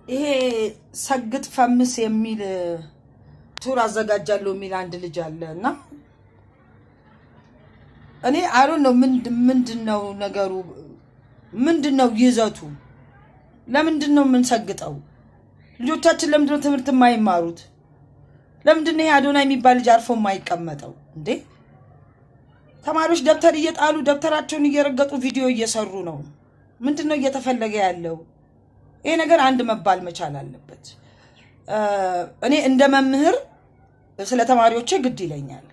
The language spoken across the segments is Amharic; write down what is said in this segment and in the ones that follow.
ይሄ ሰግጥ ፈምስ የሚል ቱር አዘጋጃለሁ የሚል አንድ ልጅ አለና እኔ አሮን ነው ምንድነው ነገሩ ምንድነው ይዘቱ ለምንድነው ምን ሰግጠው ልጆቻችን ለምንድነው ትምህርት የማይማሩት ለምንድነው አዶናይ የሚባል ልጅ አርፎ የማይቀመጠው እንዴ ተማሪዎች ደብተር እየጣሉ ደብተራቸውን እየረገጡ ቪዲዮ እየሰሩ ነው ምንድነው እየተፈለገ ያለው ይሄ ነገር አንድ መባል መቻል አለበት እኔ እንደ መምህር ስለ ተማሪዎቼ ግድ ይለኛል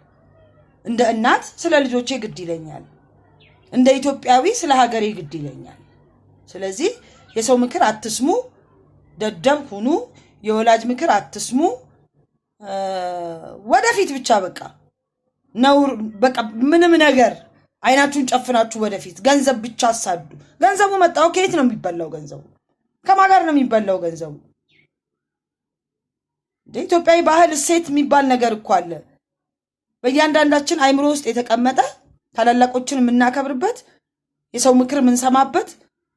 እንደ እናት ስለ ልጆቼ ግድ ይለኛል እንደ ኢትዮጵያዊ ስለ ሀገሬ ግድ ይለኛል ስለዚህ የሰው ምክር አትስሙ ደደብ ሁኑ የወላጅ ምክር አትስሙ ወደፊት ብቻ በቃ ነው በቃ ምንም ነገር አይናችሁን ጨፍናችሁ ወደፊት ገንዘብ ብቻ አሳዱ ገንዘቡ መጣው ከየት ነው የሚበላው ገንዘቡ ከማን ጋር ነው የሚበላው ገንዘቡ ኢትዮጵያዊ ባህል እሴት የሚባል ነገር እኮ አለ በእያንዳንዳችን አይምሮ ውስጥ የተቀመጠ ታላላቆችን የምናከብርበት የሰው ምክር የምንሰማበት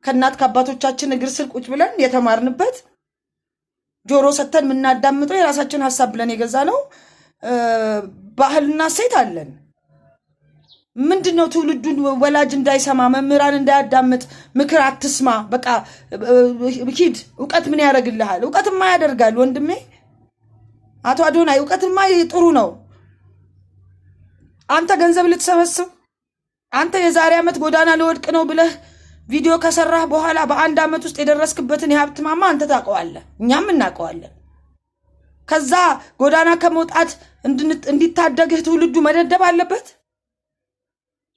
ከናት ከአባቶቻችን እግር ስር ቁጭ ብለን የተማርንበት ጆሮ ሰተን የምናዳምጠው የራሳችን ሐሳብ ብለን የገዛነው ባህልና እሴት አለን ምንድነው ትውልዱን ወላጅ እንዳይሰማ መምህራን እንዳያዳምጥ ምክር አትስማ በቃ ሂድ ዕውቀት ምን ያደርግልሃል ዕውቀትማ ያደርጋል ወንድሜ አቶ አዶናይ ዕውቀትማ ጥሩ ነው አንተ ገንዘብ ልትሰበስብ አንተ የዛሬ አመት ጎዳና ለወድቅ ነው ብለህ ቪዲዮ ከሰራህ በኋላ በአንድ አመት ውስጥ የደረስክበትን የሀብት ማማ አንተ ታውቀዋለህ እኛም እናውቀዋለን ከዛ ጎዳና ከመውጣት እንዲታደግህ ትውልዱ መደደብ አለበት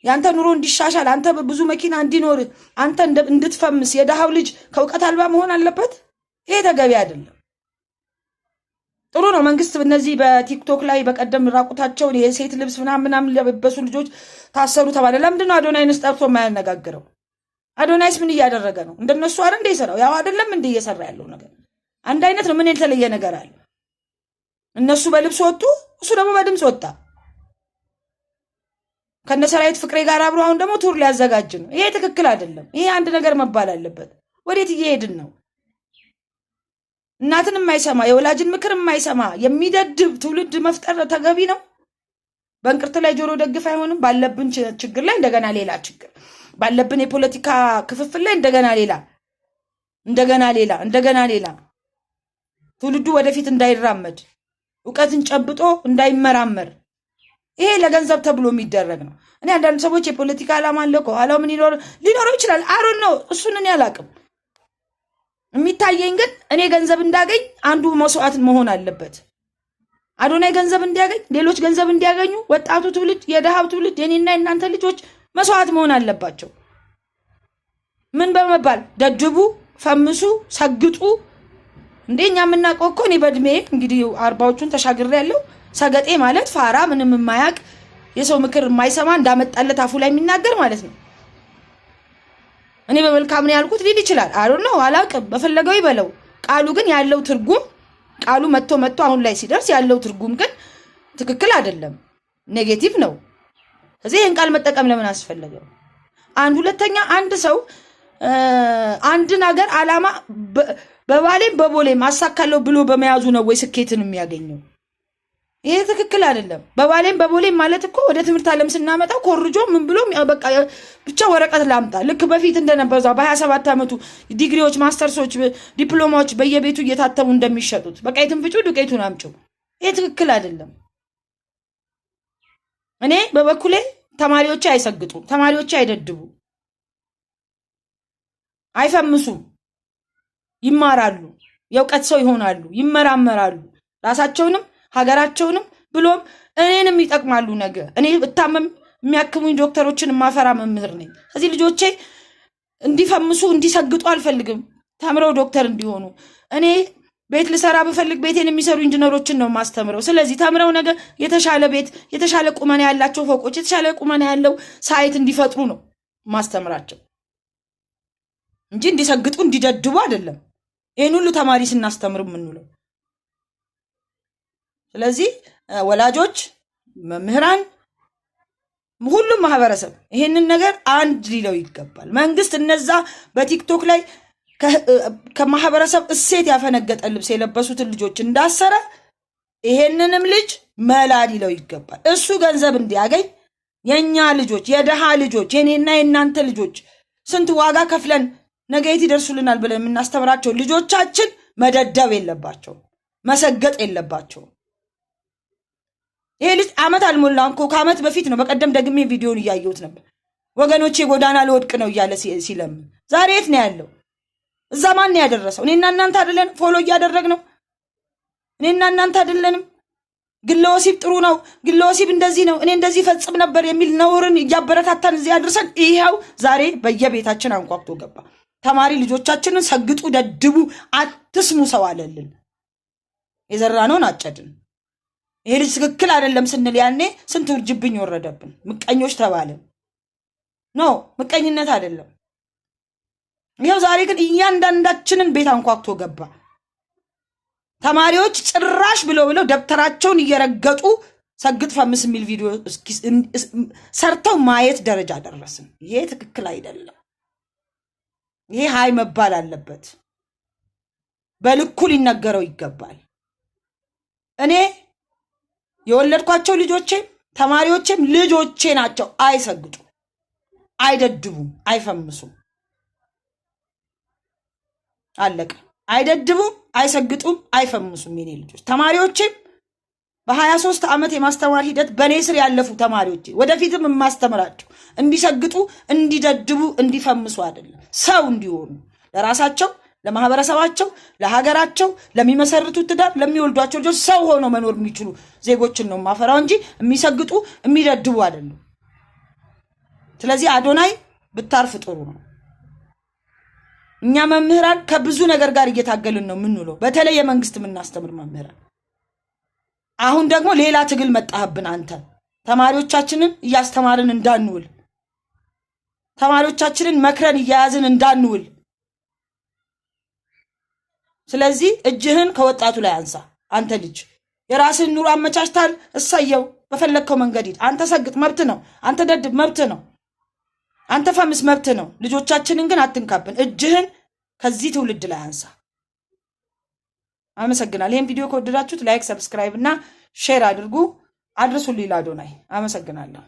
ያንተ ኑሮ እንዲሻሻል አንተ ብዙ መኪና እንዲኖር አንተ እንድትፈምስ የደሃው ልጅ ከዕውቀት አልባ መሆን አለበት ይሄ ተገቢ አይደለም ጥሩ ነው መንግስት እነዚህ በቲክቶክ ላይ በቀደም ራቁታቸው የሴት ልብስ ምናምን ለበሱ ልጆች ታሰሩ ተባለ ለምንድነው አዶናይንስ ጠርቶ የማያነጋግረው አዶናይስ ምን እያደረገ ነው እንደነሱ አይደል እንደ ይሰራው ያው አይደለም እንደ እየሰራ ያለው ነገር አንድ አይነት ነው ምን የተለየ ነገር አለ እነሱ በልብስ ወጡ እሱ ደግሞ በድምጽ ወጣ ከነሰራዊት ፍቅሬ ጋር አብሮ አሁን ደግሞ ቱር ሊያዘጋጅ ነው ይሄ ትክክል አይደለም ይሄ አንድ ነገር መባል አለበት ወዴት እየሄድን ነው እናትን የማይሰማ የወላጅን ምክር የማይሰማ የሚደድብ ትውልድ መፍጠር ተገቢ ነው በእንቅርት ላይ ጆሮ ደግፍ አይሆንም ባለብን ችግር ላይ እንደገና ሌላ ችግር ባለብን የፖለቲካ ክፍፍል ላይ እንደገና ሌላ ትውልዱ ወደፊት እንዳይራመድ ዕውቀትን ጨብጦ እንዳይመራመር ይሄ ለገንዘብ ተብሎ የሚደረግ ነው እኔ አንዳንድ ሰዎች የፖለቲካ ዓላማ አለ ከኋላው ምን ሊኖረው ይችላል አሮን ነው እሱን እኔ አላቅም የሚታየኝ ግን እኔ ገንዘብ እንዳገኝ አንዱ መስዋዕት መሆን አለበት አዶናይ ገንዘብ እንዲያገኝ ሌሎች ገንዘብ እንዲያገኙ ወጣቱ ትውልድ የደሃው ትውልድ የኔና የናንተ ልጆች መስዋዕት መሆን አለባቸው ምን በመባል ደድቡ ፈምሱ ሰግጡ እንደኛ ምናቀው እኮ እኔ በእድሜ እንግዲህ 40ዎቹን ተሻግሬ ያለው ሰገጤ ማለት ፋራ ምንም የማያቅ የሰው ምክር የማይሰማ እንዳመጣለት አፉ ላይ የሚናገር ማለት ነው እኔ በመልካም ነው ያልኩት ሊል ይችላል አሮን ነው አላቅም በፈለገው ይበለው ቃሉ ግን ያለው ትርጉም ቃሉ መጥቶ አሁን ላይ ሲደርስ ያለው ትርጉም ግን ትክክል አይደለም ኔጌቲቭ ነው ስለዚህ ይሄን ቃል መጠቀም ለምን አስፈልገው አንድ ሁለተኛ አንድ ሰው አንድ ነገር ዓላማ በቦሌም አሳካለው ብሎ በመያዙ ነው ወይ ስኬትን የሚያገኘው ይሄ ትክክል አይደለም በቦሌም ማለት እኮ ወደ ትምህርት ዓለም ስናመጣው ኮርጆ ምን ብሎ በቃ ብቻ ወረቀት ላምጣ ልክ በፊት እንደነበረው በ27 አመቱ ዲግሪዎች ማስተርሶች ዲፕሎማዎች በየቤቱ እየታተሙ እንደሚሸጡት በቃ የትንፍጩ ዱቄቱን አምጪው ይሄ ትክክል አይደለም እኔ በበኩሌ ተማሪዎች አይሰግጡ ተማሪዎች አይደድቡ አይፈምሱ ይማራሉ የዕውቀት ሰው ይሆናሉ ይመራመራሉ ራሳቸውንም ሀገራቸውንም ብሎም እኔንም ይጠቅማሉ ነገ እኔ በታመም የሚያክሙኝ ዶክተሮችን ማፈራ መምህር ነኝ እዚህ ልጆቼ እንዲፈምሱ እንዲሰግጡ አልፈልግም ተምረው ዶክተር እንዲሆኑ እኔ ቤት ልሰራ በፈልግ ቤቴን የሚሰሩ ኢንጂነሮችን ነው ማስተምረው ስለዚህ ተምረው ነገ የተሻለ ቤት የተሻለ ቁመና ያላቸው ፎቆች የተሻለ ቁመና ያለው ሳይት እንዲፈጥሩ ነው ማስተምራቸው እንጂ እንዲሰግጡ እንዲደድቡ አይደለም ይሄን ሁሉ ተማሪ ስናስተምር ምንውለው ስለዚህ ወላጆች መምህራን ሁሉም ማህበረሰብ ይሄንን ነገር አንድ ሊለው ይገባል መንግስት እነዛ በቲክቶክ ላይ ከማህበረሰብ እሴት ያፈነገጠ ልብስ የለበሱትን ልጆች እንዳሰረ ይሄንንም ልጅ መላድ ይለው ይገባል። እሱ ገንዘብ እንዲያገኝ የኛ ልጆች የደሃ ልጆች የኔና የናንተ ልጆች ስንት ዋጋ ከፍለን ነገ የት ይደርሱልናል ብለን የምናስተምራቸው ልጆቻችን መደደብ የለባቸው፣ መሰገጥ የለባቸው። ይሄ ልጅ ዓመት አልሞላም እኮ ከዓመት በፊት ነው። በቀደም ደግሜ ቪዲዮን እያየሁት ነበር። ወገኖቼ ጎዳና ልወድቅ ነው እያለ ሲለምን ዛሬ የት ነው ያለው? እዛ ማን ነው ያደረሰው? እኔና እናንተ አይደለን ፎሎ እያደረግ ነው? እኔና እናንተ አይደለንም? ግለ ወሲብ ጥሩ ነው፣ ግለ ወሲብ እንደዚህ ነው፣ እኔ እንደዚህ ፈጽም ነበር የሚል ነውርን እያበረታታን እዚህ አድርሰን ይሄው ዛሬ በየቤታችን አንኳኩቶ ገባ። ተማሪ ልጆቻችንን ሰግጡ፣ ደድቡ፣ አትስሙ ሰው አለልን። የዘራነውን አጨድን። ይሄ ልጅ ትክክል አይደለም ስንል ያኔ ስንት ውርጅብኝ ወረደብን። ምቀኞች ተባለን። ኖ ምቀኝነት አይደለም። ይሄው ዛሬ ግን እያንዳንዳችንን ቤት አንኳኩቶ ገባ። ተማሪዎች ጭራሽ ብለው ደብተራቸውን እየረገጡ ሰግጥ ፈምስ የሚል ቪዲዮ ሰርተው ማየት ደረጃ ደረስን። ይሄ ትክክል አይደለም። ይሄ ሃይ መባል አለበት። በልኩ ሊነገረው ይገባል። እኔ የወለድኳቸው ልጆቼም ተማሪዎቼም ልጆቼ ናቸው። አይሰግጡ፣ አይደድቡም፣ አይፈምሱም። አለቀ። አይደድቡም፣ አይሰግጡም፣ አይፈምሱም። የኔ ልጆች ተማሪዎቼም በ23 ዓመት የማስተማር ሂደት በኔ ስር ያለፉ ተማሪዎቼ ወደፊትም የማስተምራቸው እንዲሰግጡ፣ እንዲደድቡ፣ እንዲፈምሱ አይደለም፣ ሰው እንዲሆኑ ለራሳቸው፣ ለማህበረሰባቸው፣ ለሀገራቸው፣ ለሚመሰርቱት ትዳር፣ ለሚወልዷቸው ልጆች ሰው ሆኖ መኖር የሚችሉ ዜጎችን ነው ማፈራው እንጂ የሚሰግጡ የሚደድቡ አይደለም። ስለዚህ አዶናይ ብታርፍ ጥሩ ነው። እኛ መምህራን ከብዙ ነገር ጋር እየታገልን ነው የምንውለው፣ በተለይ የመንግስት የምናስተምር መምህራን። አሁን ደግሞ ሌላ ትግል መጣህብን አንተ። ተማሪዎቻችንን እያስተማርን እንዳንውል፣ ተማሪዎቻችንን መክረን እያያዝን እንዳንውል። ስለዚህ እጅህን ከወጣቱ ላይ አንሳ። አንተ ልጅ የራስህን ኑሮ አመቻችታል፣ እሰየው፣ በፈለግከው መንገድ ሂድ። አንተ ሰግጥ፣ መብት ነው። አንተ ደድብ፣ መብት ነው። አንተ ፈምስ፣ መብት ነው። ልጆቻችንን ግን አትንካብን። እጅህን ከዚህ ትውልድ ላይ አንሳ። አመሰግናለሁ። ይህን ቪዲዮ ከወደዳችሁት ላይክ፣ ሰብስክራይብ እና ሼር አድርጉ። አድርሱልኝ ለአዶናይ። አመሰግናለሁ።